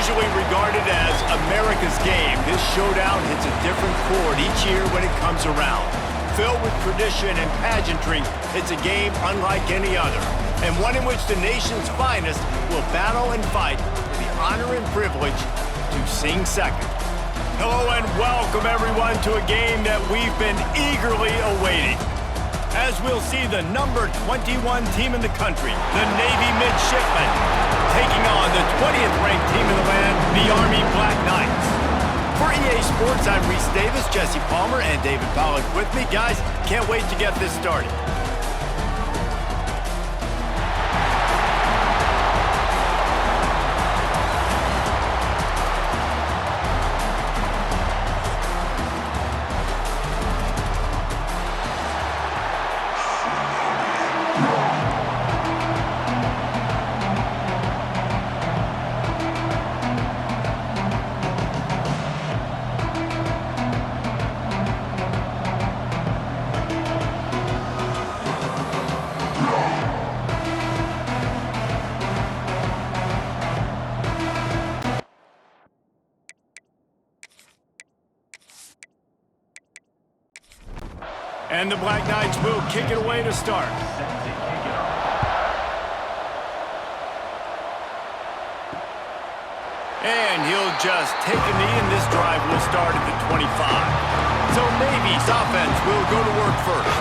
Usually regarded as America's game, this showdown hits a different chord each year when it comes around. Filled with tradition and pageantry, it's a game unlike any other, and one in which the nation's finest will battle and fight for the honor and privilege to sing second. Hello and welcome everyone to a game that we've been eagerly awaiting. As we'll see the number 21 team in the country, the Navy Midshipmen, taking on the 20th ranked team in the land, the Army Black Knights. For EA Sports, I'm Reese Davis, Jesse Palmer, and David Pollack with me. Guys, can't wait to get this started. And the Black Knights will kick it away to start. And he'll just take a knee, and this drive will start at the 25. So Navy's offense will go to work first.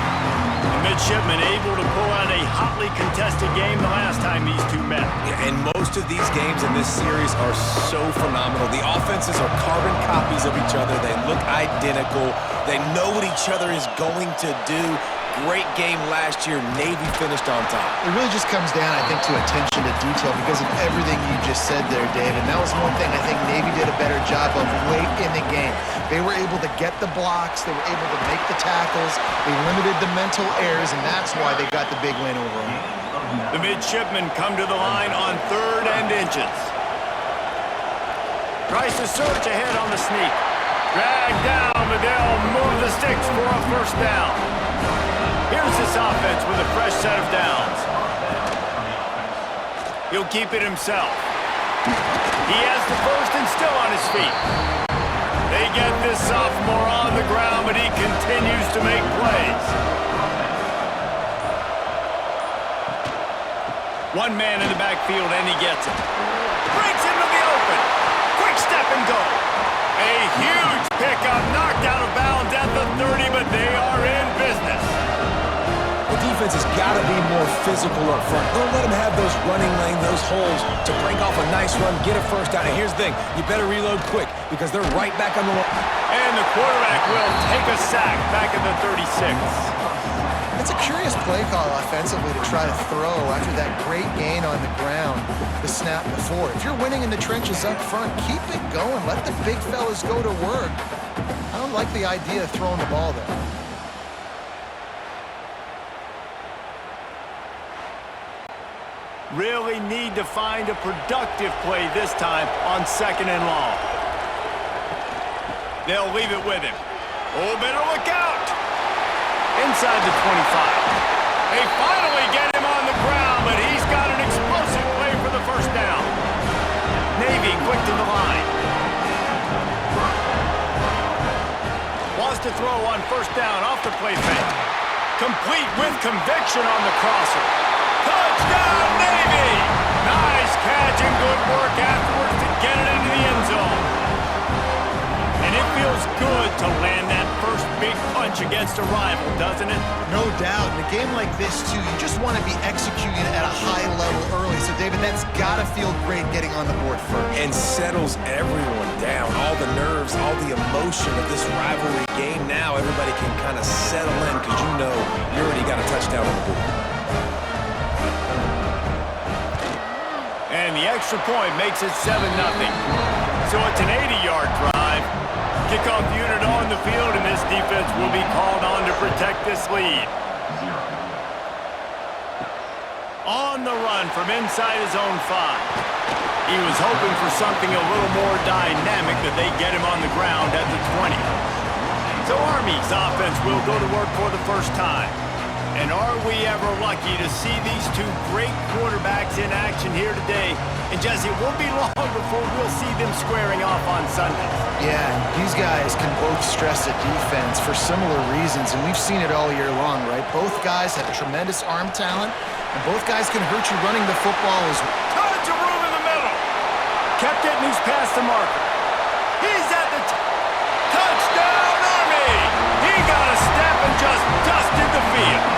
The Midshipmen able to pull out a hotly contested game the last time these two met. Yeah, and most of these games in this series are so phenomenal. The offenses are carbon copies of each other. They look identical. They know what each other is going to do. Great game last year. Navy finished on top. It really just comes down, I think, to attention to detail because of everything you just said there, David. And that was one thing I think Navy did a better job of late in the game. They were able to get the blocks. They were able to make the tackles. They limited the mental errors, and that's why they got the big win overall. The Midshipmen come to the line on 3rd and inches. Tries to surge ahead on the sneak. Drag down, but they'll move the sticks for a first down. Here's this offense with a fresh set of downs. He'll keep it himself. He has the first and still on his feet. They get this sophomore on the ground, but he continues to make plays. One man in the backfield, and he gets it. Breaks into the open. Quick step and go. A huge pickup, knocked out of bounds at the 30, but they are in business. The defense has got to be more physical up front. Don't let them have those running lane, those holes to break off a nice run, get a first down. And here's the thing, you better reload quick because they're right back on the line. And the quarterback will take a sack back at the 36. It's a curious play call offensively to try to throw after that great gain on the ground the snap before. If you're winning in the trenches up front, keep it going. Let the big fellas go to work. I don't like the idea of throwing the ball there. Really need to find a productive play this time on 2nd and long. They'll leave it with him. Oh, better look out! Inside the 25. They finally get him on the ground, but he's got an explosive play for the first down. Navy quick to the line. Wants to throw on first down off the play fake. Complete with conviction on the crosser. Touchdown, Navy! Nice catch and good work afterwards to get it into the end zone. And it feels good to land that first big punch against a rival, doesn't it? No doubt. In a game like this, too, you just want to be executing at a high level early. So, David, that's got to feel great getting on the board first. And settles everyone down. All the nerves, all the emotion of this rivalry game. Now everybody can kind of settle in because you know you already got a touchdown on the board. And the extra point makes it 7-0. So it's an 80-yard drive. Kickoff unit on the field, and this defense will be called on to protect this lead. On the run from inside his own 5. He was hoping for something a little more dynamic, but they get him on the ground at the 20. So Army's offense will go to work for the first time. And are we ever lucky to see these two great quarterbacks in action here today? And Jesse, it won't be long before we'll see them squaring off on Sunday. Yeah, these guys can both stress a defense for similar reasons, and we've seen it all year long, right? Both guys have tremendous arm talent, and both guys can hurt you running the football as well. Tons of room in the middle. Kept getting these past the marker. He's at the touchdown, Army! He got a step and just dusted the field.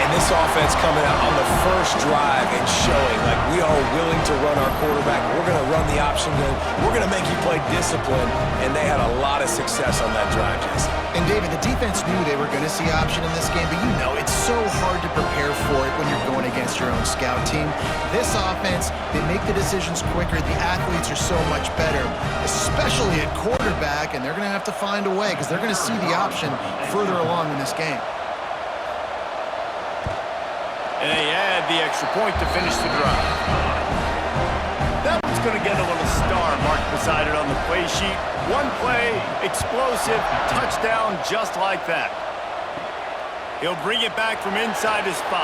And this offense coming out on the first drive and showing like we are willing to run our quarterback. We're going to run the option game. We're going to make you play discipline, and they had a lot of success on that drive, Jesse. And David, the defense knew they were going to see option in this game, but you know it's so hard to prepare for it when you're going against your own scout team. This offense, they make the decisions quicker. The athletes are so much better, especially at quarterback, and they're going to have to find a way because they're going to see the option further along in this game. And they add the extra point to finish the drive. That one's going to get a little star marked beside it on the play sheet. One play, explosive, touchdown just like that. He'll bring it back from inside his 5.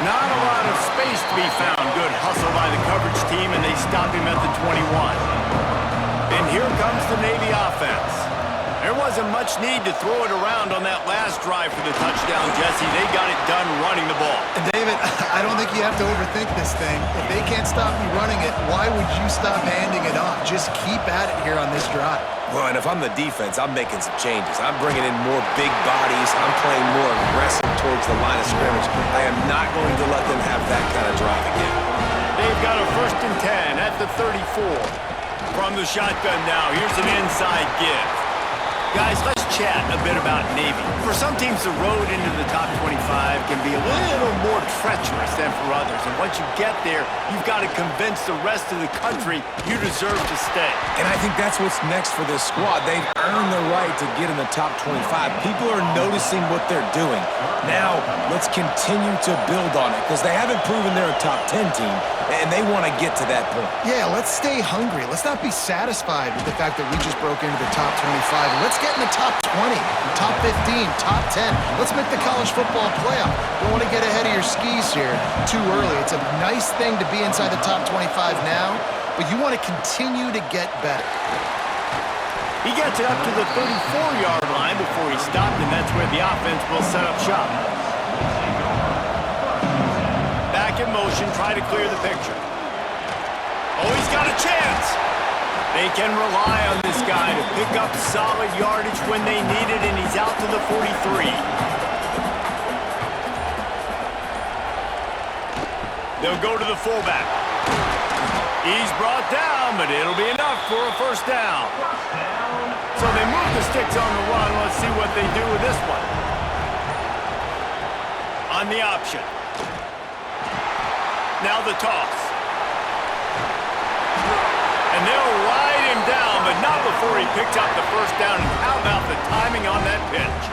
Not a lot of space to be found. Good hustle by the coverage team, and they stop him at the 21. And here comes the Navy offense. There wasn't much need to throw it around on that last drive for the touchdown, Jesse. They got it done running the ball. David, I don't think you have to overthink this thing. If they can't stop you running it, why would you stop handing it off? Just keep at it here on this drive. Well, and if I'm the defense, I'm making some changes. I'm bringing in more big bodies. I'm playing more aggressive towards the line of scrimmage. I am not going to let them have that kind of drive again. They've got a 1st and 10 at the 34. From the shotgun now, here's an inside give. Guys, let's chat a bit about Navy. For some teams, the road into the top 25 can be a little more treacherous than for others. And once you get there, you've got to convince the rest of the country you deserve to stay. And I think that's what's next for this squad. They've earned the right to get in the top 25. People are noticing what they're doing. Now, let's continue to build on it because they haven't proven they're a top 10 team, and they want to get to that point. Yeah, let's stay hungry. Let's not be satisfied with the fact that we just broke into the top 25. Let's get in the top 20, top 15, top 10. Let's make the college football playoff. Don't want to get ahead of your skis here too early. It's a nice thing to be inside the top 25 now, but you want to continue to get better. He gets it up to the 34-yard line before he stopped, and that's where the offense will set up shop. Back in motion, try to clear the picture. Oh, he's got a chance. They can rely on this guy to pick up solid yardage when they need it, and he's out to the 43. They'll go to the fullback. He's brought down, but it'll be enough for a 1st down. So they move the sticks on the run. Let's see what they do with this one. On the option. Now the toss. And they'll ride him down, but not before he picks up the 1st down. And how about the timing on that pitch?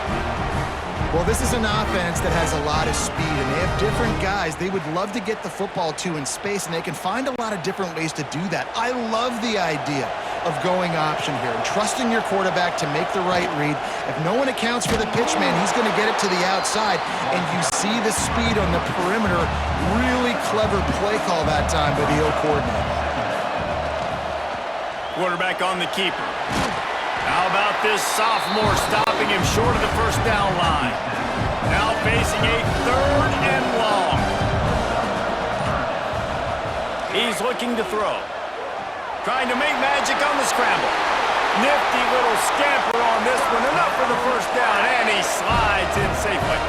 Well, this is an offense that has a lot of speed, and they have different guys they would love to get the football to in space, and they can find a lot of different ways to do that. I love the idea of going option here and trusting your quarterback to make the right read. If no one accounts for the pitch man, he's going to get it to the outside, and you see the speed on the perimeter. Really clever play call that time by the O coordinator. Quarterback on the keeper. How about this sophomore stopping him short of the 1st down line? Now facing a 3rd and long. He's looking to throw. Trying to make magic on the scramble. Nifty little scamper on this one. Enough for the 1st down, and he slides in safely.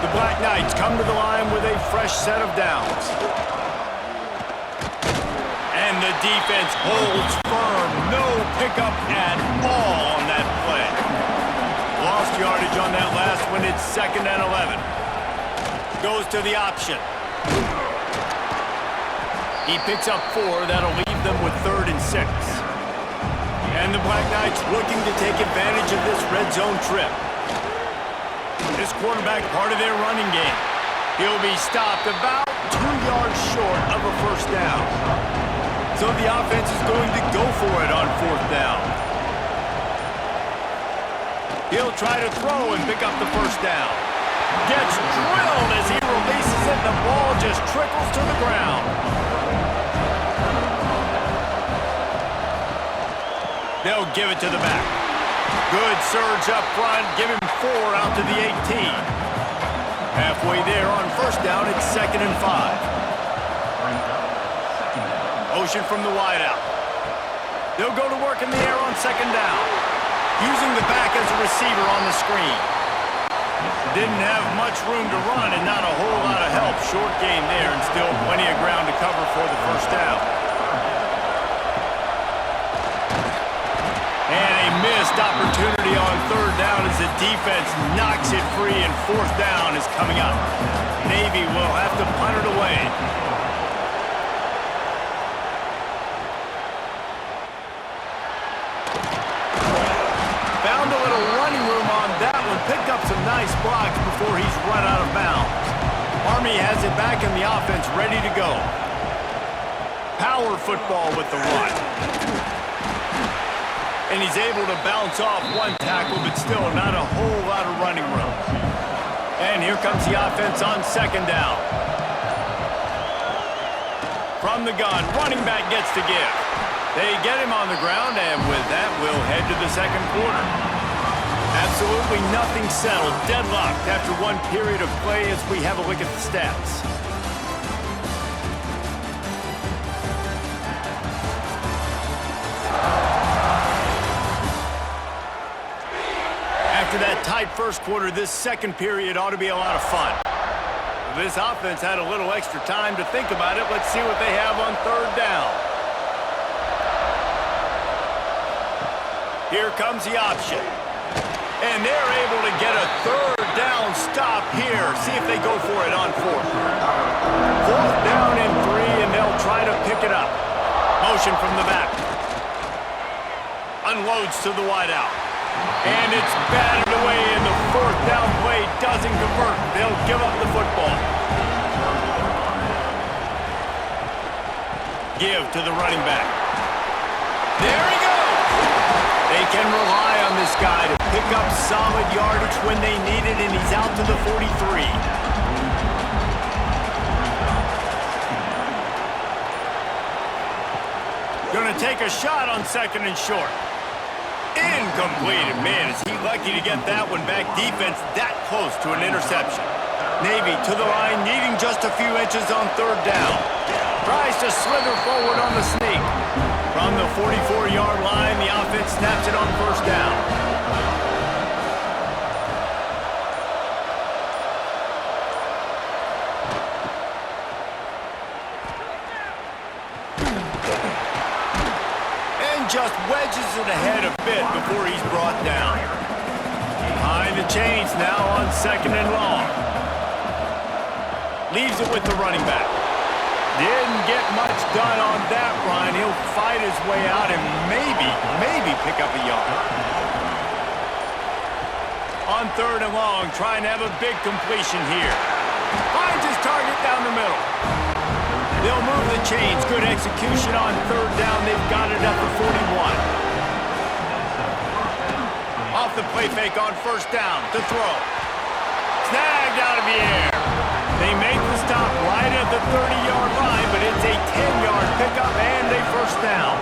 The Black Knights come to the line with a fresh set of downs. And the defense holds firm. No pickup at all on that play. Lost yardage on that last one. It's 2nd and 11. Goes to the option. He picks up 4. That'll leave them with 3rd and 6. And the Black Knights looking to take advantage of this red zone trip. This quarterback part of their running game. He'll be stopped about 2 yards short of a 1st down. So the offense is going to go for it on 4th down. He'll try to throw and pick up the first down. Gets drilled as he releases it. The ball just trickles to the ground. They'll give it to the back. Good surge up front. Give him 4 out to the 18. Halfway there on first down, it's 2nd and 5. Motion from the wideout. They'll go to work in the air on 2nd down. Using the back as a receiver on the screen. Didn't have much room to run and not a whole lot of help. Short gain there and still plenty of ground to cover for the first down. And a missed opportunity on 3rd down as the defense knocks it free and 4th down is coming up. Navy will have to punt it away. Found a little running room on that one. Picked up some nice blocks before he's run out of bounds. Army has it back in the offense, ready to go. Power football with the run. And he's able to bounce off one tackle, but still not a whole lot of running room. And here comes the offense on 2nd down. From the gun, running back gets to give. They get him on the ground, and with that, we'll head to the 2nd quarter. Absolutely nothing settled, deadlocked after one period of play as we have a look at the stats. After that tight first quarter, this 2nd period ought to be a lot of fun. This offense had a little extra time to think about it. Let's see what they have on 3rd down. Here comes the option. And they're able to get a 3rd down stop here. See if they go for it on 4th. 4th down and 3, and they'll try to pick it up. Motion from the back. Unloads to the wideout. And it's batted away, and the 4th down play doesn't convert. They'll give up the football. Give to the running back. There he goes! They can rely on this guy to pick up solid yardage when they need it, and he's out to the 43. Gonna take a shot on 2nd and short. Incomplete. Man, is he lucky to get that one back. Defense that close to an interception. Navy to the line, needing just a few inches on 3rd down. Tries to slither forward on the sneak. From the 44-yard line, the offense snaps it on 1st down. Just wedges it ahead a bit before he's brought down. Behind the chains now on 2nd and long. Leaves it with the running back. Didn't get much done on that run. He'll fight his way out and maybe pick up a yard. On 3rd and long, trying to have a big completion here. Finds his target down the middle. They'll move the chains. Good execution on 3rd down. They've got it at the 41. Off the play fake on 1st down to throw. Snagged out of the air. They make the stop right at the 30-yard line, but it's a 10-yard pickup and a 1st down.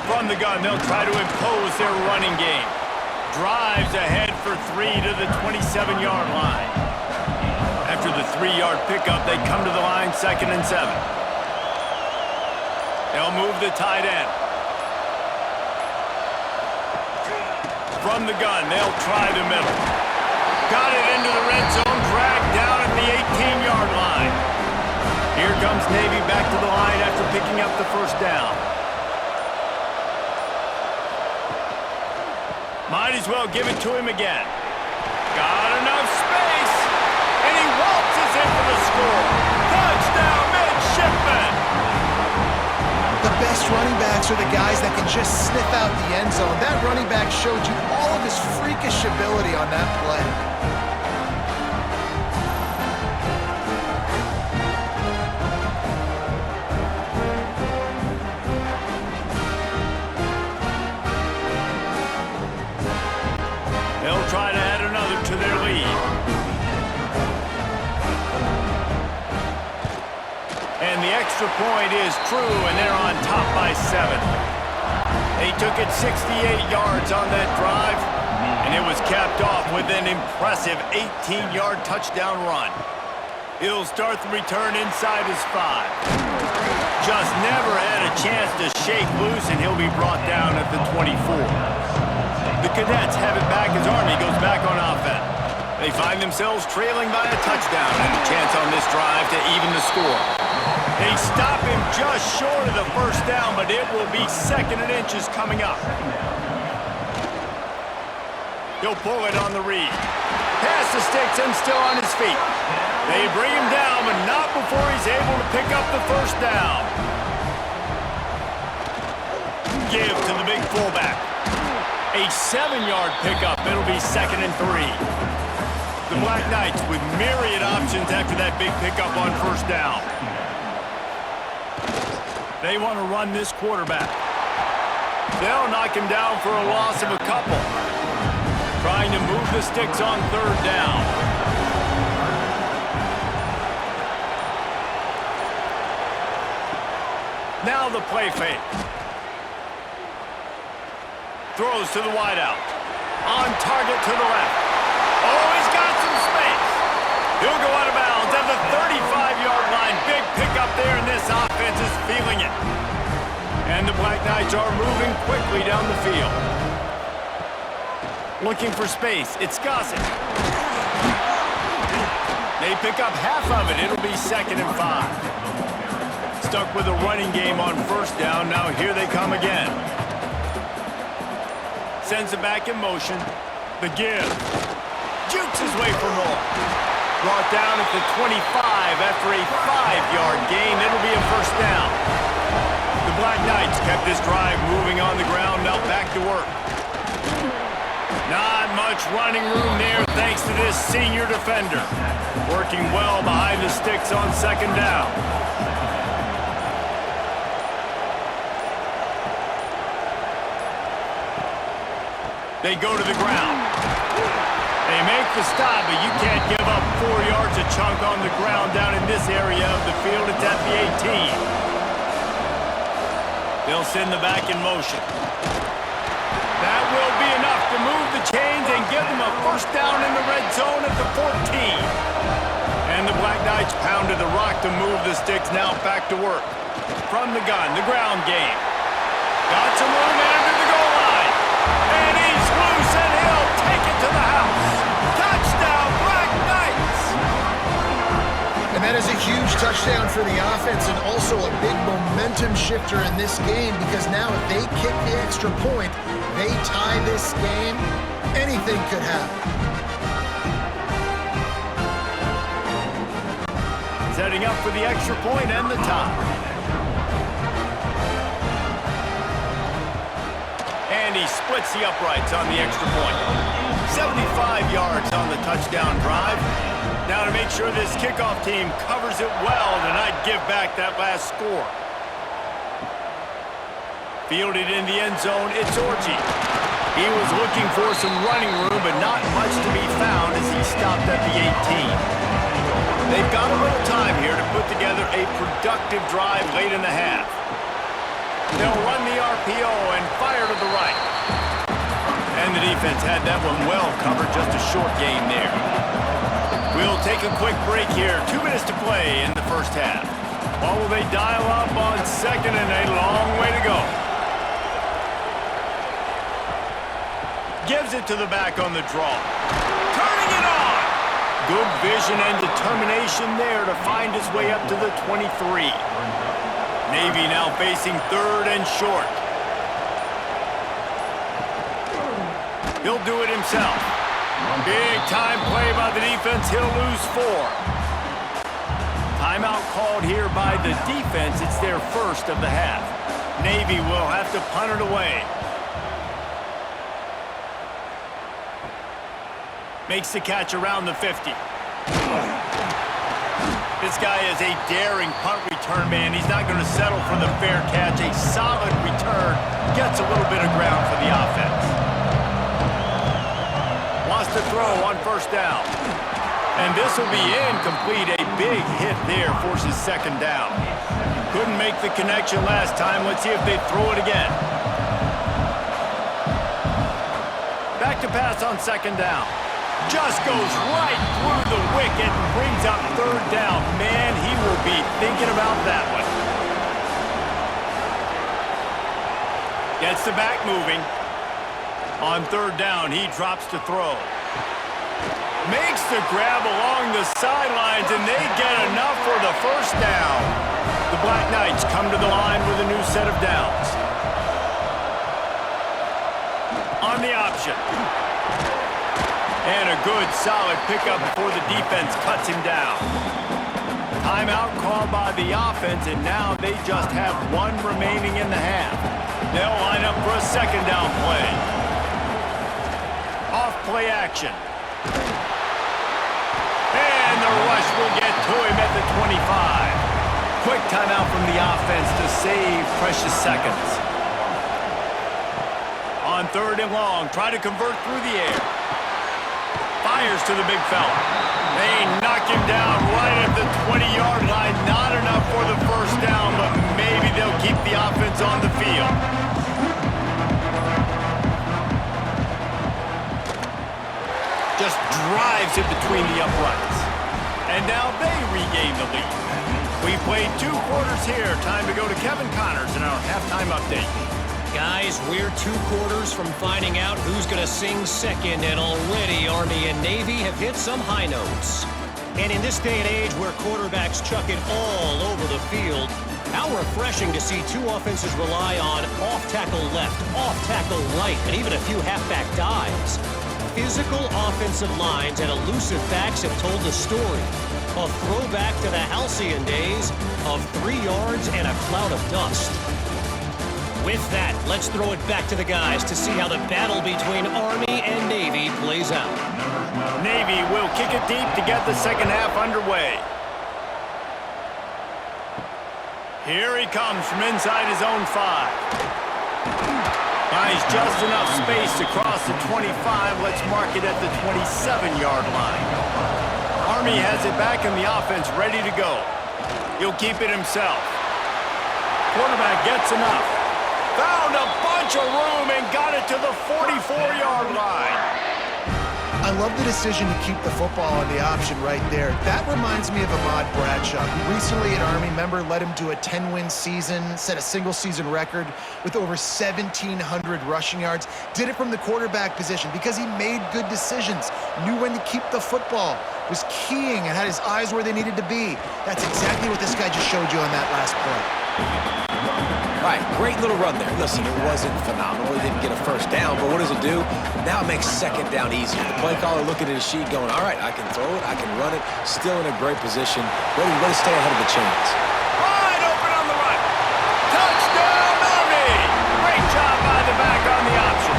From the gun, they'll try to impose their running game. Drives ahead for 3 to the 27-yard line. After the 3-yard pickup, they come to the line 2nd and 7. They'll move the tight end. From the gun, they'll try the middle. Got it into the red zone, dragged down at the 18-yard line. Here comes Navy back to the line after picking up the 1st down. Might as well give it to him again. Got enough space. And he waltzes in for the score. Touchdown, midshipman! The best running backs are the guys that can just sniff out the end zone. That running back showed you all of his freakish ability on that play. extra point is true, and they're on top by 7. They took it 68 yards on that drive, and it was capped off with an impressive 18-yard touchdown run. He'll start the return inside his 5. Just never had a chance to shake loose, and he'll be brought down at the 24. The Cadets have it back as Army goes back on offense. They find themselves trailing by a touchdown and a chance on this drive to even the score. They stop him just short of the first down, but it will be 2nd and inches coming up. He'll pull it on the read. Pass the sticks and still on his feet. They bring him down, but not before he's able to pick up the first down. Give to the big fullback. A 7-yard pickup. It'll be 2nd and 3. The Black Knights with myriad options after that big pickup on first down. They want to run this quarterback. They'll knock him down for a loss of a couple. Trying to move the sticks on 3rd down. Now the play fake. Throws to the wideout. On target to the left. Oh, he's got some space. He'll go out of bounds at the 35-yard line. Big pickup there, and this offense is feeling it. And the Black Knights are moving quickly down the field. Looking for space. It's Gossett. They pick up half of it. It'll be 2nd and 5. Stuck with a running game on first down. Now here they come again. Sends it back in motion. The give. Jukes his way for more. Brought down at the 25 after a 5-yard gain. It'll be a first down. The Black Knights kept this drive moving on the ground. Now back to work. Not much running room there thanks to this senior defender. Working well behind the sticks on 2nd down. They go to the ground. They make the stop, but you can't give up 4 yards a chunk on the ground down in this area of the field. It's at the 18. They'll send the back in motion. That will be enough to move the chains and give them a first down in the red zone at the 14. And the Black Knights pounded the rock to move the sticks. Now back to work. From the gun, the ground game. Got some room under the goal line. And he's loose, and he'll take it to the house. Touchdown, Black Knights! And that is a huge touchdown for the offense and also a big momentum shifter in this game because now if they kick the extra point, they tie this game, anything could happen. Setting up for the extra point and the tie. And he splits the uprights on the extra point. 75 yards on the touchdown drive. Now to make sure this kickoff team covers it well to not give back that last score. Fielded in the end zone, it's Orji. He was looking for some running room, but not much to be found as he stopped at the 18. They've got a little time here to put together a productive drive late in the half. They'll run the RPO and fire to the right. And the defense had that one well covered, just a short game there. We'll take a quick break here. 2 minutes to play in the first half. Or will they dial up on 2nd and a long way to go? Gives it to the back on the draw. Turning it on! Good vision and determination there to find his way up to the 23. Navy now facing 3rd and short. He'll do it himself. Big time play by the defense. He'll lose 4. Timeout called here by the defense. It's their first of the half. Navy will have to punt it away. Makes the catch around the 50. This guy is a daring punt return man. He's not going to settle for the fair catch. A solid return. Gets a little bit of ground for the offense. Wants to throw on first down. And this will be incomplete. A big hit there forces 2nd down. Couldn't make the connection last time. Let's see if they throw it again. Back to pass on second down. Just goes right through the wicket and brings up third down. Man, he will be thinking about that one. Gets the back moving. On third down, he drops to throw. Makes the grab along the sidelines, and they get enough for the first down. The Black Knights come to the line with a new set of downs. On the option. And a good, solid pickup before the defense cuts him down. Timeout called by the offense, and now they just have one remaining in the half. They'll line up for a second down play. Off play action. And the rush will get to him at the 25. Quick timeout from the offense to save precious seconds. On third and long, try to convert through the air. Fires to the big fella. They knock him down right at the 20-yard line. Not enough for the first down, but maybe they'll keep the offense on the field. Just drives it between the uprights. And now they regain the lead. We've played 2 quarters here. Time to go to Kevin Connors in our halftime update. Guys, we're 2 quarters from finding out who's going to sing second, and already Army and Navy have hit some high notes. And in this day and age where quarterbacks chuck it all over the field, how refreshing to see 2 offenses rely on off-tackle left, off-tackle right, and even a few halfback dives. Physical offensive lines and elusive backs have told the story. A throwback to the halcyon days of 3 yards and a cloud of dust. With that, let's throw it back to the guys to see how the battle between Army and Navy plays out. Navy will kick it deep to get the second half underway. Here he comes from inside his own 5. Buys just enough space to cross the 25. Let's mark it at the 27-yard line. Army has it back in the offense, ready to go. He'll keep it himself. Quarterback gets enough. Found a bunch of room and got it to the 44-yard line. I love the decision to keep the football on the option right there. That reminds me of Ahmad Bradshaw, who recently at Army, member, led him to a 10-win season, set a single-season record with over 1,700 rushing yards. Did it from the quarterback position because he made good decisions, knew when to keep the football, was keying and had his eyes where they needed to be. That's exactly what this guy just showed you on that last play. All right, great little run there. Listen, it wasn't phenomenal. He didn't get a first down, but what does it do? Now it makes second down easier. The play caller looking at his sheet going, all right, I can throw it, I can run it, still in a great position, ready to stay ahead of the chains. Wide open on the right. Touchdown, Army! Great job by the back on the option.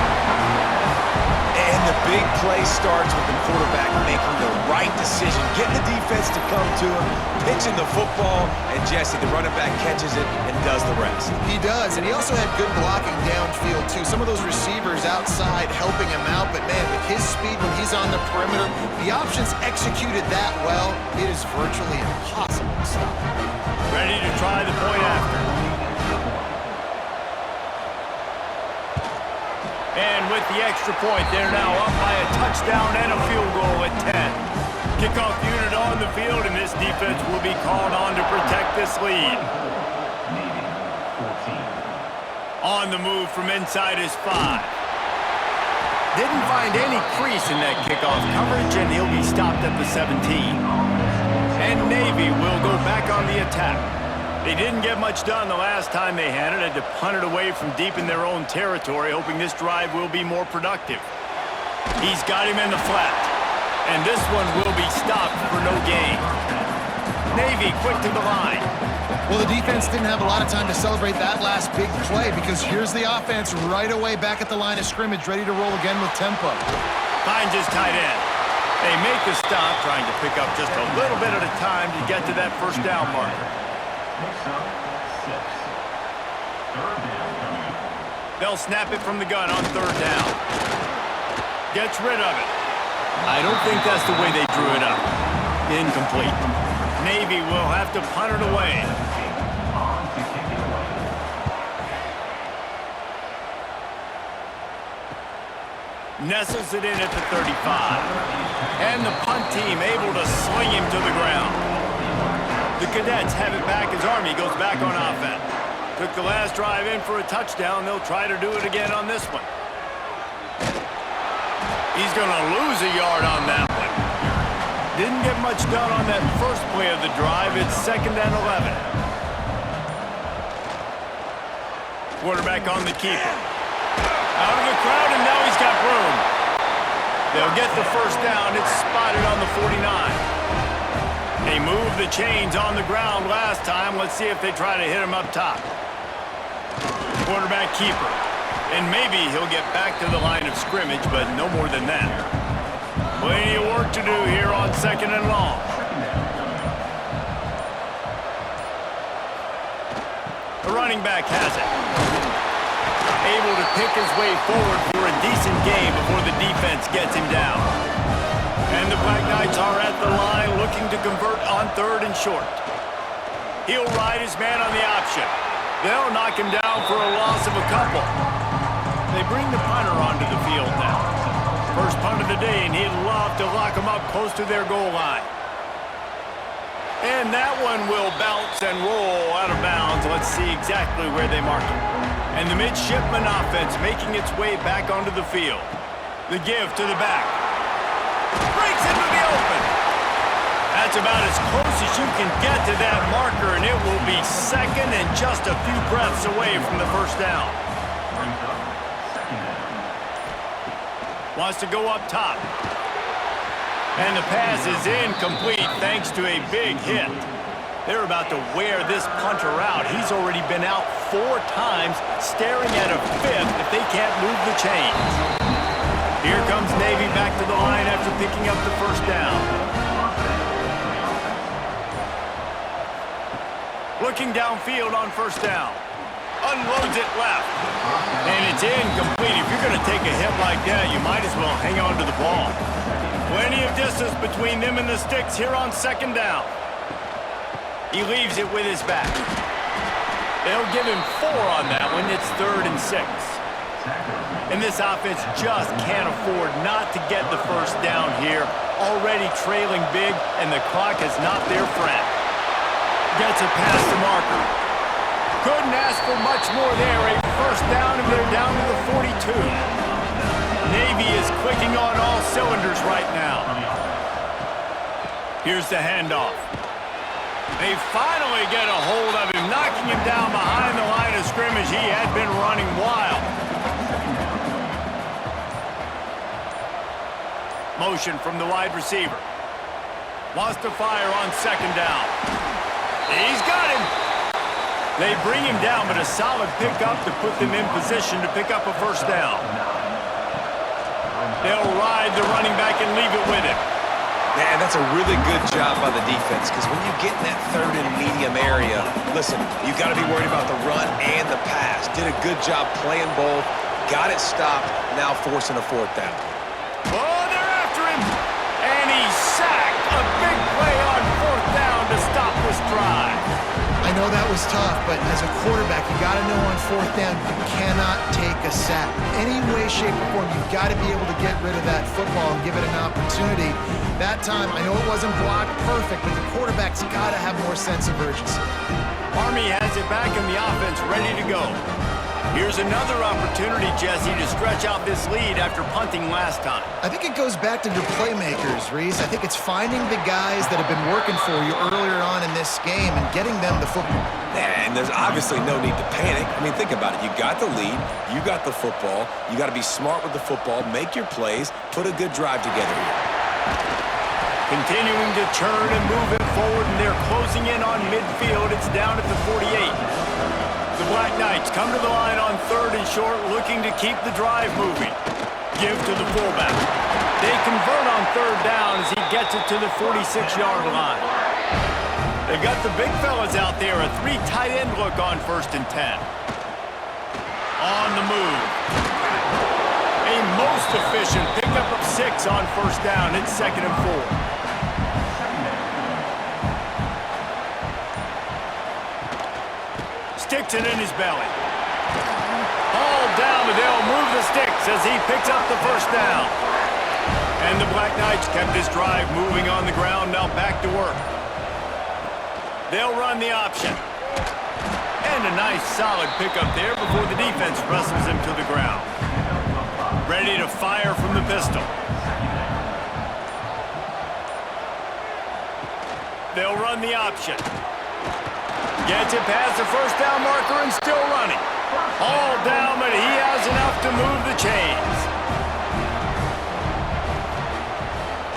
And the big play starts with the quarterback making the right decision, getting the defense to come to him, pitching the football, and Jesse, the running back, catches it and does the rest. He does, and he also had good blocking downfield, too. Some of those receivers outside helping him out, but, man, with his speed when he's on the perimeter, the options executed that well, it is virtually impossible to stop. Ready to try the point after. And with the extra point, they're now up by a touchdown and a field goal at 10. Kickoff unit on the field, and this defense will be called on to protect this lead. On the move from inside his 5. Didn't find any crease in that kickoff coverage, and he'll be stopped at the 17. And Navy will go back on the attack. They didn't get much done the last time they had it. Had to punt it away from deep in their own territory, hoping this drive will be more productive. He's got him in the flat. And this one will be stopped for no gain. Navy quick to the line. Well, the defense didn't have a lot of time to celebrate that last big play because here's the offense right away back at the line of scrimmage, ready to roll again with tempo. Finds his tight end. They make the stop, trying to pick up just a little bit at a time to get to that first down marker. They'll snap it from the gun on third down. Gets rid of it. I don't think that's the way they drew it up. Incomplete. Navy will have to punt it away. Nestles it in at the 35. And the punt team able to sling him to the ground. The Cadets have it back as Army goes back on offense. Took the last drive in for a touchdown. They'll try to do it again on this one. He's going to lose a yard on that one. Didn't get much done on that first play of the drive. It's 2nd and 11. Quarterback on the keeper. Out of the crowd, and now he's got room. They'll get the first down. It's spotted on the 49. They moved the chains on the ground last time. Let's see if they try to hit him up top. Quarterback keeper. And maybe he'll get back to the line of scrimmage, but no more than that. Plenty of work to do here on 2nd and long. The running back has it. Able to pick his way forward for a decent game before the defense gets him down. And the Black Knights are at the line looking to convert on 3rd and short. He'll ride his man on the option. They'll knock him down for a loss of a couple. They bring the punter onto the field now. First punt of the day, and he'd love to lock him up close to their goal line. And that one will bounce and roll out of bounds. Let's see exactly where they mark it. And the midshipman offense making its way back onto the field. The give to the back. Breaks into the open. That's about as close as you can get to that marker, and it will be 2nd and just a few breaths away from the first down. Wants to go up top. And the pass is incomplete thanks to a big hit. They're about to wear this punter out. He's already been out 4 times, staring at a 5th if they can't move the chains. Here comes Navy back to the line after picking up the first down. Looking downfield on first down. Unloads it left. And it's incomplete. If you're going to take a hit like that, you might as well hang on to the ball. Plenty of distance between them and the sticks here on 2nd down. He leaves it with his back. They'll give him 4 on that one. It's 3rd and 6. And this offense just can't afford not to get the first down here. Already trailing big, and the clock is not their friend. Gets it past the marker. Couldn't ask for much more there. A first down, and they're down to the 42. Navy is clicking on all cylinders right now. Here's the handoff. They finally get a hold of him, knocking him down behind the line of scrimmage. He had been running wild. Motion from the wide receiver. Wants to fire on 2nd down. He's got him. They bring him down, but a solid pickup to put them in position to pick up a first down. They'll ride the running back and leave it with him. Man, that's a really good job by the defense, because when you get in that 3rd and medium area, listen, you got to be worried about the run and the pass. Did a good job playing both, got it stopped, now forcing a 4th down. Oh, they're after him, and he's sacked. A big play on 4th down to stop this drive. I know that was tough, but as a quarterback, you got to know on 4th down, you cannot take a sack. Any way, shape, or form, you've got to be able to get rid of that football and give it an opportunity. That time, I know it wasn't blocked perfect, but the quarterback's got to have more sense of urgency. Army has it back in the offense, ready to go. Here's another opportunity, Jesse, to stretch out this lead after punting last time. I think it goes back to your playmakers, Reese. I think it's finding the guys that have been working for you earlier on in this game and getting them the football. And there's obviously no need to panic. I mean, think about it. You got the lead. You got the football. You got to be smart with the football, make your plays, put a good drive together here. Continuing to turn and move it forward, and they're closing in on midfield. It's down at the 48. The Black Knights come to the line on 3rd and short, looking to keep the drive moving. Give to the fullback. They convert on 3rd down as he gets it to the 46-yard line. They've got the big fellas out there, a 3 tight end look on 1st and 10. On the move. A most efficient pickup of 6 on 1st down. It's 2nd and 4. Sticks it in his belly. All down, but they'll move the sticks, as he picks up the first down. And the Black Knights kept this drive moving on the ground, now back to work. They'll run the option. And a nice solid pickup there before the defense wrestles him to the ground. Ready to fire from the pistol. They'll run the option. Gets it past the first down marker and still running. All down, but he has enough to move the chains.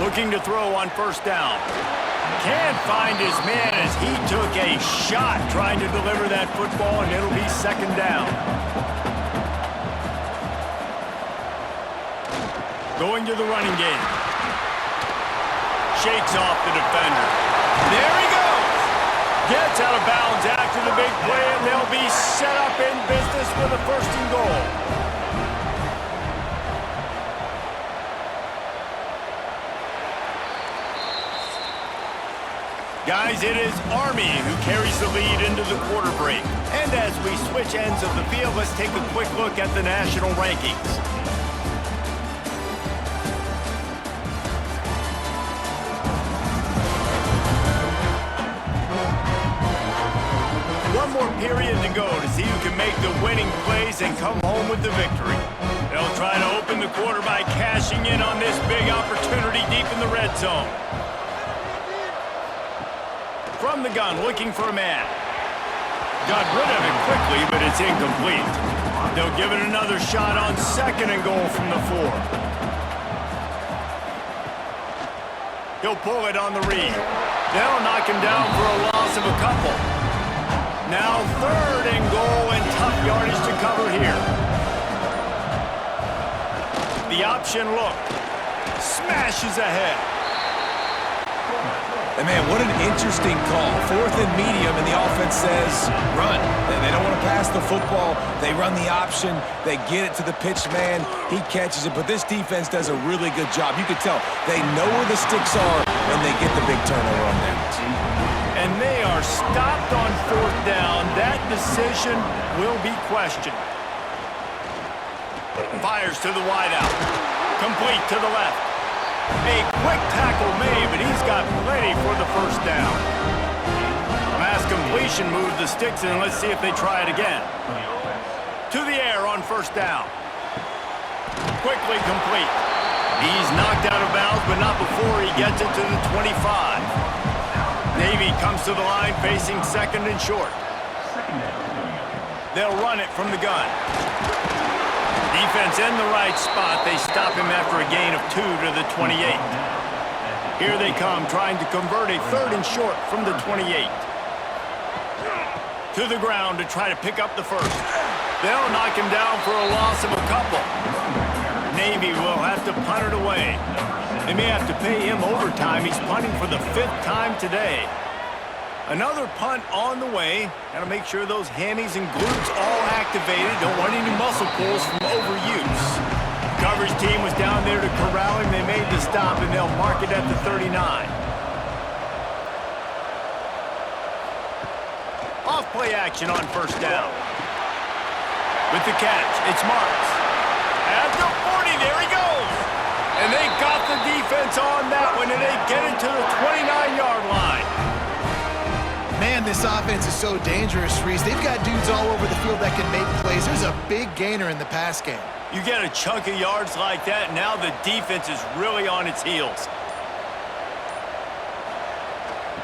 Looking to throw on first down. Can't find his man as he took a shot trying to deliver that football, and it'll be second down. Going to the running game. Shakes off the defender. There he goes! Gets out of bounds after the big play, and they'll be set up in business with a first and goal. Guys, it is Army who carries the lead into the quarter break. And as we switch ends of the field, let's take a quick look at the national rankings. One more period to go to see who can make the winning plays and come home with the victory. They'll try to open the quarter by cashing in on this big opportunity deep in the red zone. From the gun, looking for a man. Got rid of it quickly, but it's incomplete. They'll give it another shot on second and goal from the 4. He'll pull it on the read. They'll knock him down for a loss of a couple. Now third and goal, and tough yardage to cover here. The option look. Smashes ahead. And man, what an interesting call. 4th and medium, and the offense says, run. They don't want to pass the football. They run the option. They get it to the pitch man. He catches it, but this defense does a really good job. You can tell they know where the sticks are, and they get the big turnover on downs. And they are stopped on 4th down. That decision will be questioned. Fires to the wideout. Complete to the left. A quick tackle made, but he's got plenty for the first down. Last completion moved the sticks, and let's see if they try it again. To the air on first down. Quickly complete. He's knocked out of bounds, but not before he gets it to the 25. Navy comes to the line facing second and short. They'll run it from the gun. Defense in the right spot. They stop him after a gain of 2 to the 28. Here they come, trying to convert a third and short from the 28. To the ground to try to pick up the first. They'll knock him down for a loss of a couple. Navy will have to punt it away. They may have to pay him overtime. He's punting for the 5th time today. Another punt on the way. Got to make sure those hammies and glutes all activated. Don't want any muscle pulls from overuse. Coverage team was down there to corral him. They made the stop, and they'll mark it at the 39. Off play action on first down. With the catch, it's Marks. At the 40, there he goes. And they got the defense on that one, and they get it to the 29-yard line. Man, this offense is so dangerous, Reese. They've got dudes all over the field that can make plays. There's a big gainer in the pass game. You get a chunk of yards like that, now the defense is really on its heels.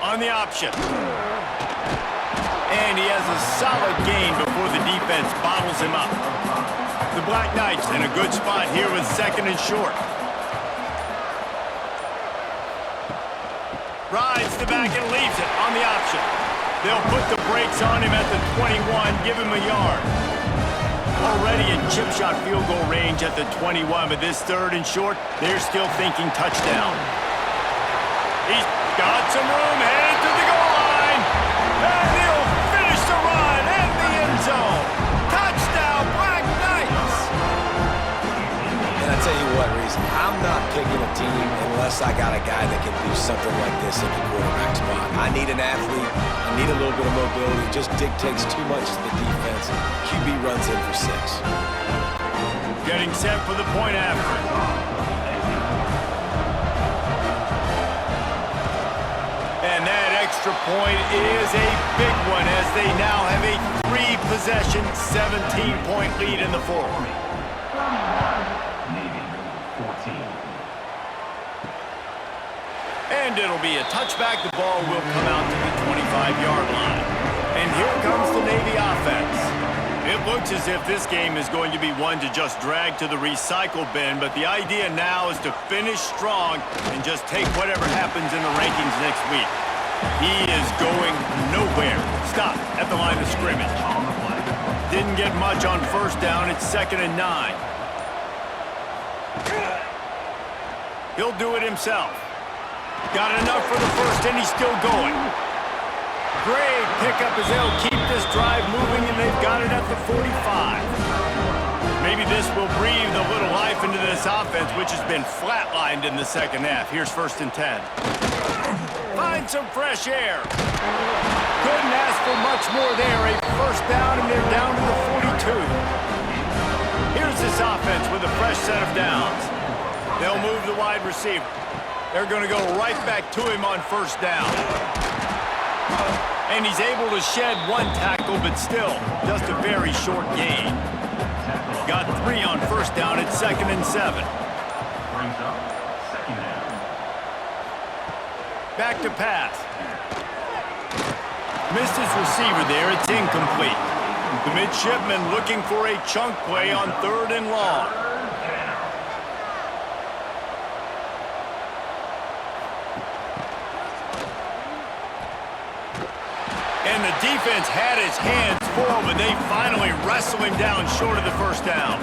On the option. And he has a solid gain before the defense bottles him up. The Black Knights in a good spot here with second and short. Rides the back and leaves it on the option. They'll put the brakes on him at the 21, give him a yard. Already in chip shot field goal range at the 21, but this third and short, they're still thinking touchdown. He's got some room, headed to the goal line, and he'll finish the run in the end zone. Touchdown, Black Knights! And I tell you what, Reese, I'm not picking a team unless I got a guy that can do something like this at the quarterback spot. I need an athlete. I need a little bit of mobility. It just dictates too much to the defense. QB runs in for 6. Getting set for the point after. And that extra point is a big one as they now have a 3-possession, 17-point lead in the fourth. And it'll be a touchback. The ball will come out to the 25-yard line. And here comes the Navy offense. It looks as if this game is going to be one to just drag to the recycle bin, but the idea now is to finish strong and just take whatever happens in the rankings next week. He is going nowhere. Stop at the line of scrimmage. Didn't get much on first down. It's 2nd and 9. He'll do it himself. Got enough for the first, and he's still going. Great pickup as they'll keep this drive moving, and they've got it at the 45. Maybe this will breathe a little life into this offense, which has been flatlined in the second half. Here's 1st and 10. Find some fresh air. Couldn't ask for much more there. A first down, and they're down to the 42. Here's this offense with a fresh set of downs. They'll move the wide receiver. They're going to go right back to him on first down. And he's able to shed one tackle, but still, just a very short gain. Got 3 on first down. It's 2nd and 7. Back to pass. Missed his receiver there. It's incomplete. The midshipman looking for a chunk play on 3rd and long. And the defense had his hands full, but they finally wrestle him down short of the first down.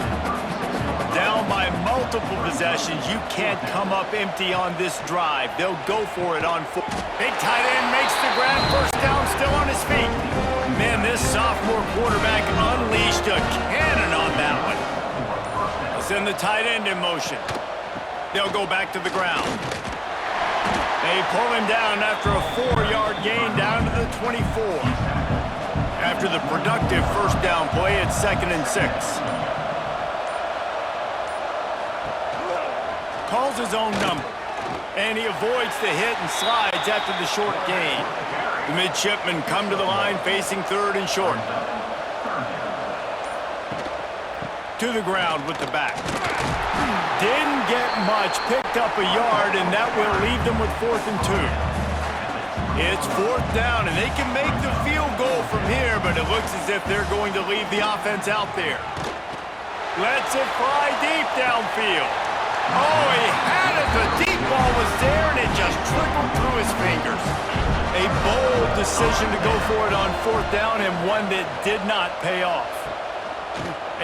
Down by multiple possessions, you can't come up empty on this drive. They'll go for it on 4. Big tight end makes the grab, first down, still on his feet. Man, this sophomore quarterback unleashed a cannon on that one. They'll send the tight end in motion. They'll go back to the ground. They pull him down after a 4-yard gain down to the 24. After the productive first down play, it's 2nd and 6. Calls his own number, and he avoids the hit and slides after the short gain. The midshipmen come to the line facing 3rd and short. To the ground with the back. Didn't get much, picked up a yard, and that will leave them with 4th and 2. It's 4th down, and they can make the field goal from here, but it looks as if they're going to leave the offense out there. Lets it fly deep downfield. Oh, he had it. The deep ball was there, and it just trickled through his fingers. A bold decision to go for it on 4th down, and one that did not pay off.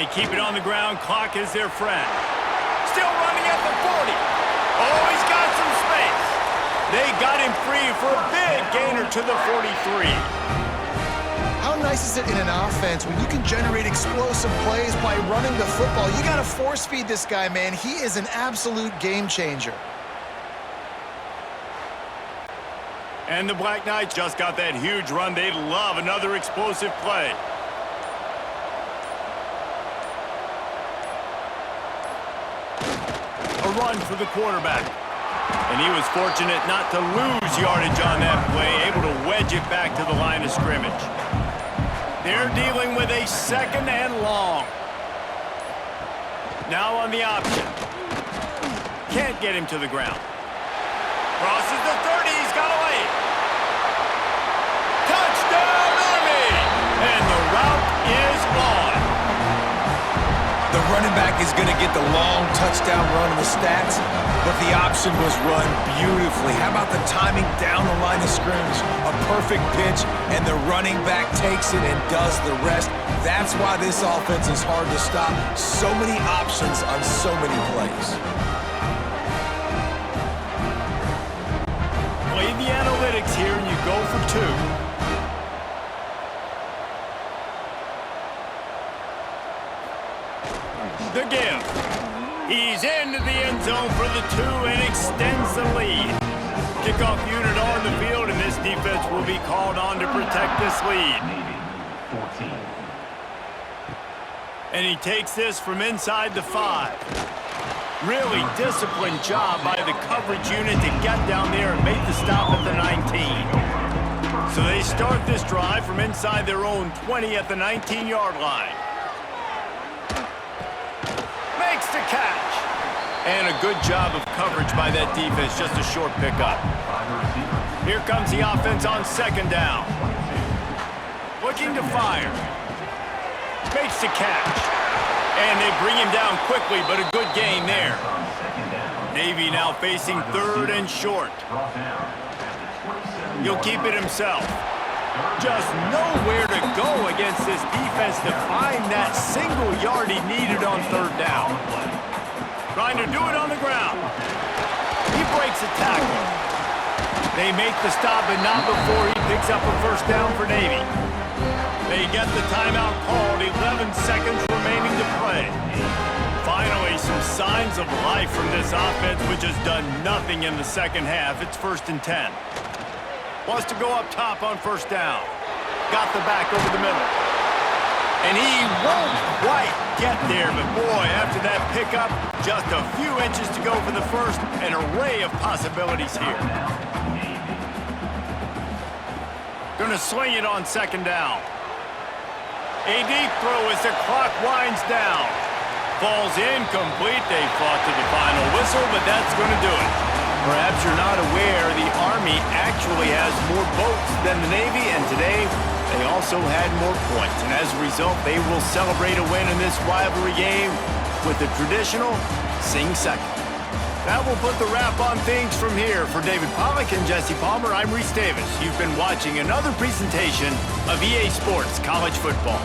They keep it on the ground. Clock is their friend. Still running at the 40. Oh, he's got some space. They got him free for a big gainer to the 43. How nice is it in an offense when you can generate explosive plays by running the football? You got to force feed this guy, man. He is an absolute game changer. And the Black Knights just got that huge run. They love another explosive play. A run for the quarterback. And he was fortunate not to lose yardage on that play, able to wedge it back to the line of scrimmage. They're dealing with a 2nd and long. Now on the option. Can't get him to the ground. Crosses the 30, he's got away. Touchdown, Army! And the route is on. The running back is going to get the long touchdown run in the stats, but the option was run beautifully. How about the timing down the line of scrimmage? A perfect pitch, and the running back takes it and does the rest. That's why this offense is hard to stop. So many options on so many plays. Play the analytics here, and you go for 2. The give. He's into the end zone for the 2 and extends the lead. Kickoff unit on the field, and this defense will be called on to protect this lead. And he takes this from inside the 5. Really disciplined job by the coverage unit to get down there and make the stop at the 19. So they start this drive from inside their own 20 at the 19-yard line. Makes the catch. And a good job of coverage by that defense, just a short pickup. Here comes the offense on second down. Looking to fire. Makes the catch. And they bring him down quickly, but a good gain there. Navy now facing third and short. He'll keep it himself. Just nowhere to go against this defense to find that single yard he needed on third down. Trying to do it on the ground. He breaks a tackle. They make the stop, but not before he picks up a first down for Navy. They get the timeout called, 11 seconds remaining to play. Finally, some signs of life from this offense, which has done nothing in the second half. It's 1st and 10. Wants to go up top on first down. Got the back over the middle. And he won't quite get there, but boy, after that pickup, just a few inches to go for the first. An array of possibilities here. Gonna swing it on second down. A deep throw as the clock winds down. Falls incomplete. They fought to the final whistle, but that's going to do it. Perhaps you're not aware, the Army actually has more boats than the Navy, and today they also had more points. And as a result, they will celebrate a win in this rivalry game with the traditional sing second. That will put the wrap on things from here. For David Pollack and Jesse Palmer, I'm Reese Davis. You've been watching another presentation of EA Sports College Football.